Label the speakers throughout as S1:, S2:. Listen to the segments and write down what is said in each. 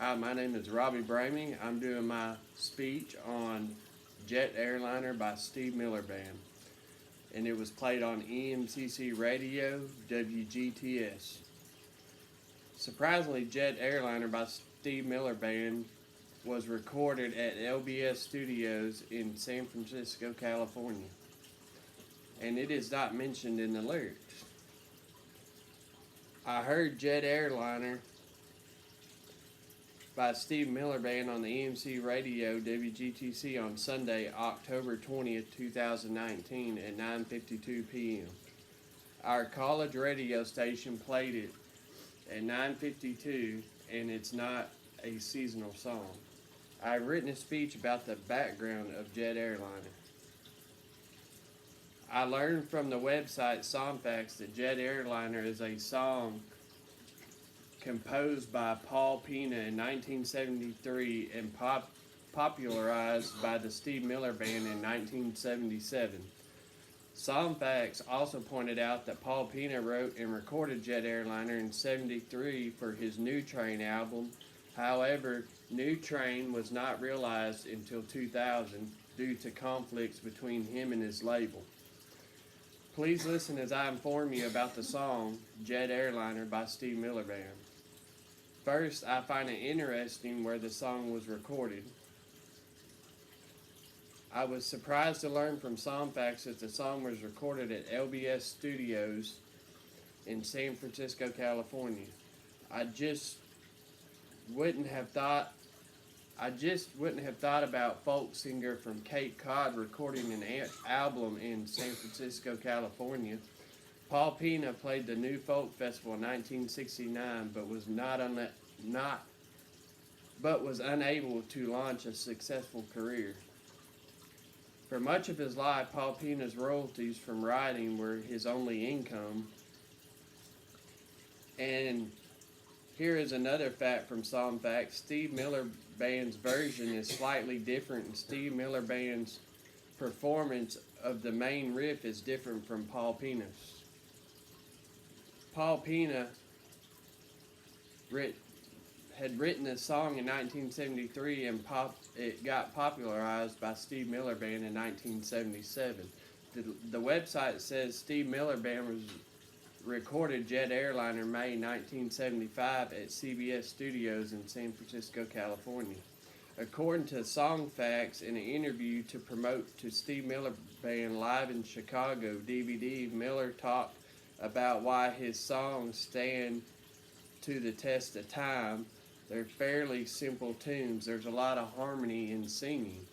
S1: Hi, my name is Robbie Bramme. I'm doing my speech on Jet Airliner by Steve Miller Band, and it was played on EMCC Radio, WGTS. Surprisingly, Jet Airliner by Steve Miller Band was recorded at LBS Studios in San Francisco, California, and it is not mentioned in the lyrics. I heard Jet Airliner by Steve Miller Band on the EMC Radio WGTC on Sunday, October 20th, 2019 at 9:52 p.m. Our college radio station played it at 9:52, and it's not a seasonal song. I've written a speech about the background of Jet Airliner. I learned from the website Songfacts that Jet Airliner is a song composed by Paul Pena in 1973 and popularized by the Steve Miller Band in 1977. Songfacts also pointed out that Paul Pena wrote and recorded Jet Airliner in '73 for his New Train album. However, New Train was not realized until 2000 due to conflicts between him and his label. Please listen as I inform you about the song Jet Airliner by Steve Miller Band. First, I find it interesting where the song was recorded. I was surprised to learn from Songfacts that the song was recorded at LBS Studios in San Francisco, California. I just wouldn't have thought about folk singer from Cape Cod recording an album in San Francisco, California. Paul Pena played the New Folk Festival in 1969, but was unable to launch a successful career. For much of his life, Paul Pena's royalties from writing were his only income. And here is another fact from Songfacts. Steve Miller Band's version is slightly different, and Steve Miller Band's performance of the main riff is different from Paul Pena's. Paul Pena had written a song in 1973 and it got popularized by Steve Miller Band in 1977. The website says Steve Miller Band recorded Jet Airliner May 1975 at CBS Studios in San Francisco, California. According to Songfacts, in an interview to promote to Steve Miller Band Live in Chicago DVD, Miller talked about why his songs stand to the test of time. They're fairly simple tunes. There's a lot of harmony in singing.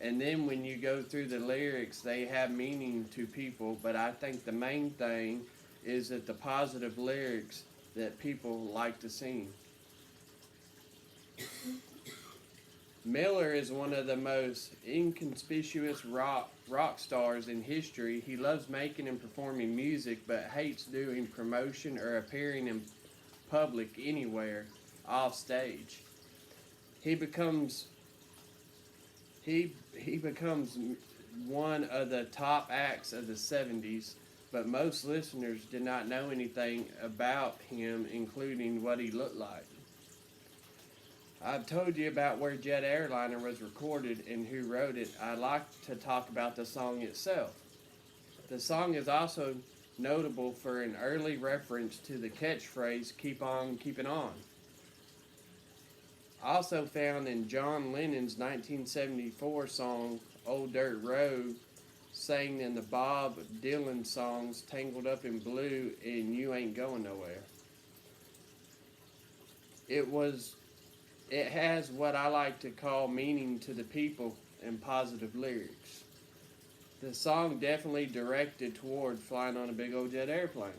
S1: And then when you go through the lyrics, they have meaning to people, but I think the main thing is that the positive lyrics that people like to sing. Miller is one of the most inconspicuous rock stars in history. He loves making and performing music, but hates doing promotion or appearing in public anywhere off stage. He becomes one of the top acts of the 70s, but most listeners did not know anything about him, including what he looked like. I've told you about where Jet Airliner was recorded and who wrote it. I'd like to talk about the song itself. The song is also notable for an early reference to the catchphrase, "Keep on keeping on." Also found in John Lennon's 1974 song, "Old Dirt Road," sang in the Bob Dylan songs, "Tangled Up in Blue" and "You Ain't Going Nowhere." It has what I like to call meaning to the people and positive lyrics. The song definitely directed toward flying on a big old jet airplane.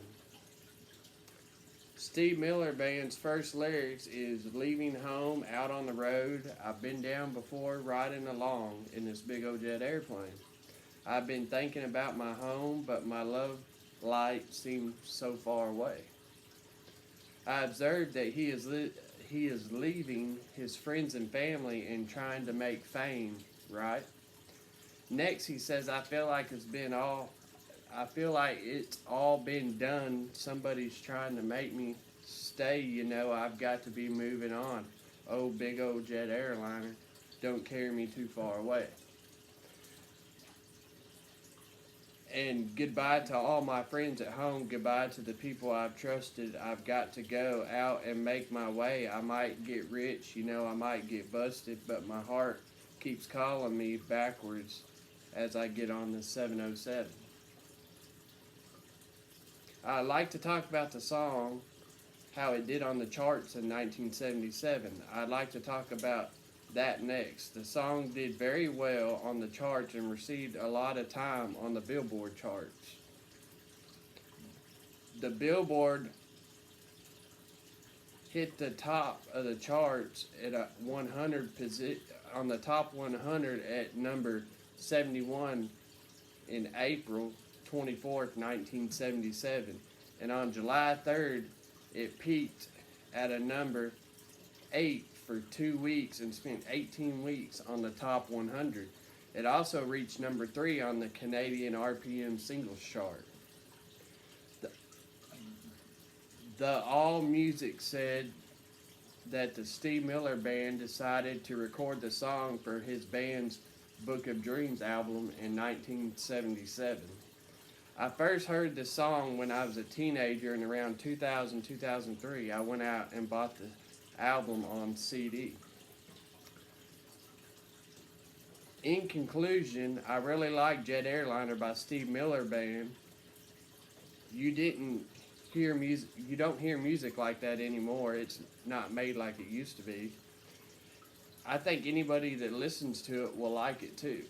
S1: Steve Miller Band's first lyrics is "Leaving home, out on the road. I've been down before, riding along in this big old jet airplane. I've been thinking about my home, but my love light seems so far away." I observed that he is leaving his friends and family and trying to make fame, right? Next, he says, I feel like it's all been done. Somebody's trying to make me Stay, you know, I've got to be moving on. Oh, big old jet airliner, don't carry me too far away. And goodbye to all my friends at home. Goodbye to the people I've trusted. I've got to go out and make my way. I might get rich, you know, I might get busted, but my heart keeps calling me backwards as I get on the 707. I like to talk about the song, how it did on the charts in 1977. I'd like to talk about that next. The song did very well on the charts and received a lot of time on the Billboard charts. The Billboard hit the top of the charts at a 100 position, on the top 100 at number 71 in April 24th, 1977. And on July 3rd, it peaked at a number 8 for 2 weeks and spent 18 weeks on the top 100. It also reached number 3 on the Canadian RPM singles chart. The All Music said that the Steve Miller Band decided to record the song for his band's Book of Dreams album in 1977. I first heard the song when I was a teenager in around 2000, 2003. I went out and bought the album on CD. In conclusion, I really like Jet Airliner by Steve Miller Band. You don't hear music like that anymore. It's not made like it used to be. I think anybody that listens to it will like it too.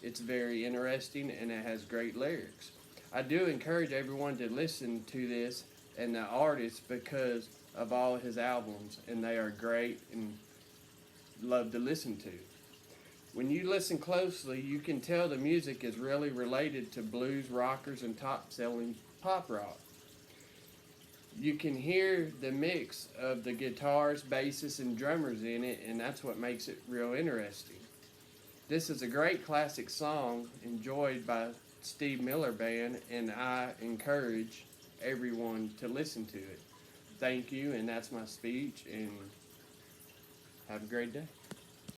S1: It's very interesting and it has great lyrics. I do encourage everyone to listen to this and the artist because of all his albums, and they are great and love to listen to. When you listen closely, you can tell the music is really related to blues rockers and top-selling pop rock. You can hear the mix of the guitars, basses, and drummers in it, and that's what makes it real interesting. This is a great classic song enjoyed by Steve Miller Band, and I encourage everyone to listen to it. Thank you, and that's my speech, and have a great day.